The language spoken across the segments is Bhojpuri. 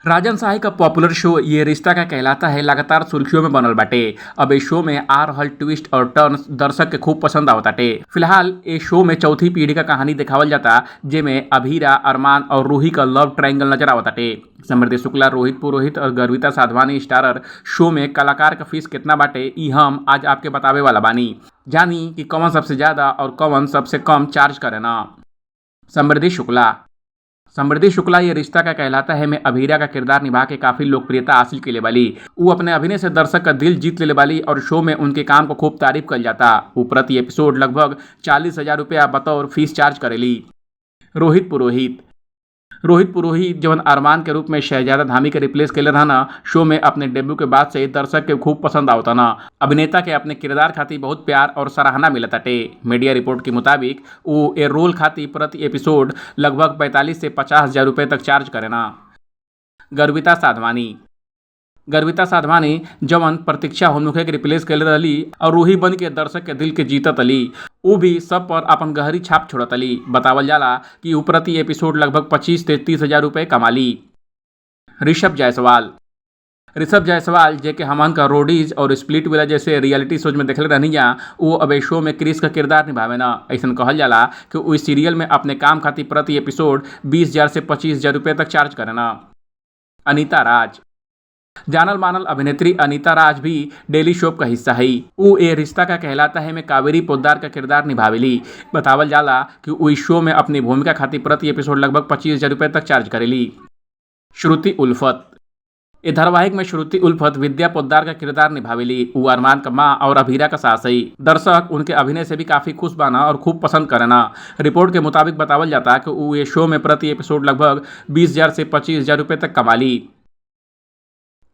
राजन शाही का पॉपुलर शो ये रिश्ता का कहलाता है लगातार सुर्खियों में बनल बाटे। अब इस शो में आ रहल ट्विस्ट और टर्न्स दर्शक के खूब पसंद आवताटे। फिलहाल इस शो में चौथी पीढ़ी का कहानी दिखावल जाता, जेमें अभीरा, अरमान और रूही का लव ट्रायंगल नजर आवताटे। समृद्धि शुक्ला, रोहित पुरोहित और गर्विता साधवानी स्टारर शो में कलाकार का फीस कितना बाटे ई हम आज आपके बतावे वाला बानी। जानी कि कौन सबसे ज्यादा और कौन सबसे कम चार्ज करे ना। समृद्धि शुक्ला ये रिश्ता का कहलाता है में अभीरा का किरदार निभा के काफी लोकप्रियता हासिल के ले वाली। वो अपने अभिनय से दर्शक का दिल जीत ले वाली और शो में उनके काम को खूब तारीफ कर जाता। वो प्रति एपिसोड लगभग 40,000 रुपया बतौर फीस चार्ज करेली। रोहित पुरोहित जवन अरमान के रूप में शहजादा धामी के रिप्लेस के रहना शो में अपने डेब्यू के बाद से दर्शक के खूब पसंद आवता ना। अभिनेता के अपने किरदार खातिर बहुत प्यार और सराहना मिलताटे। मीडिया रिपोर्ट के मुताबिक वो ए रोल खातिर प्रति एपिसोड लगभग 45 से 50,000 रुपये तक चार्ज करेना। गर्विता साधवानी जवन प्रतीक्षा होनुखे के रिप्लेस कर रही और रूही बन के दर्शक के दिल के जीतत अली। वो भी सब पर अपन गहरी छाप छोड़त अली। बतावल जाला कि वो प्रति एपिसोड लगभग 25 से 30,000 रुपये कमाली। ऋषभ जायसवाल जे के हमन का रोडीज और स्प्लिट विला जैसे रियलिटी शोज में देखले रहनी जा, वो अब इस शो में क्रिस का किरदार निभावे ना। ऐसा कहल जाला कि वो इस सीरियल में अपने काम खातिर प्रति एपिसोड 20,000 से 25,000 रुपये तक चार्ज करेना। अनीता राज जानल मानल अभिनेत्री अनीता राज भी डेली शो का हिस्सा है। वो ए रिश्ता का कहलाता है में कावेरी पोद्दार का किरदार निभावेली। बतावल जाला कि वो इस शो में अपनी भूमिका खातिर प्रति एपिसोड लगभग 25,000 रुपये तक चार्ज करेली। श्रुति उल्फत ए धारावाहिक में श्रुति उल्फत विद्या पोद्दार का किरदार निभावेली। वो अरमान का माँ और अभीरा का सास है। दर्शक उनके अभिनय से भी काफी खुश बाना और खूब पसंद करना। रिपोर्ट के मुताबिक बतावल जाता कि वो ये शो में प्रति एपिसोड लगभग 20,000 से 25,000 रुपये तक कमाली।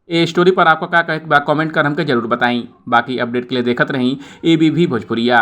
ये स्टोरी पर आपको क्या कहे कमेंट कर हमके जरूर बताएं। बाकी अपडेट के लिए देखत रहीं ABV भोजपुरिया।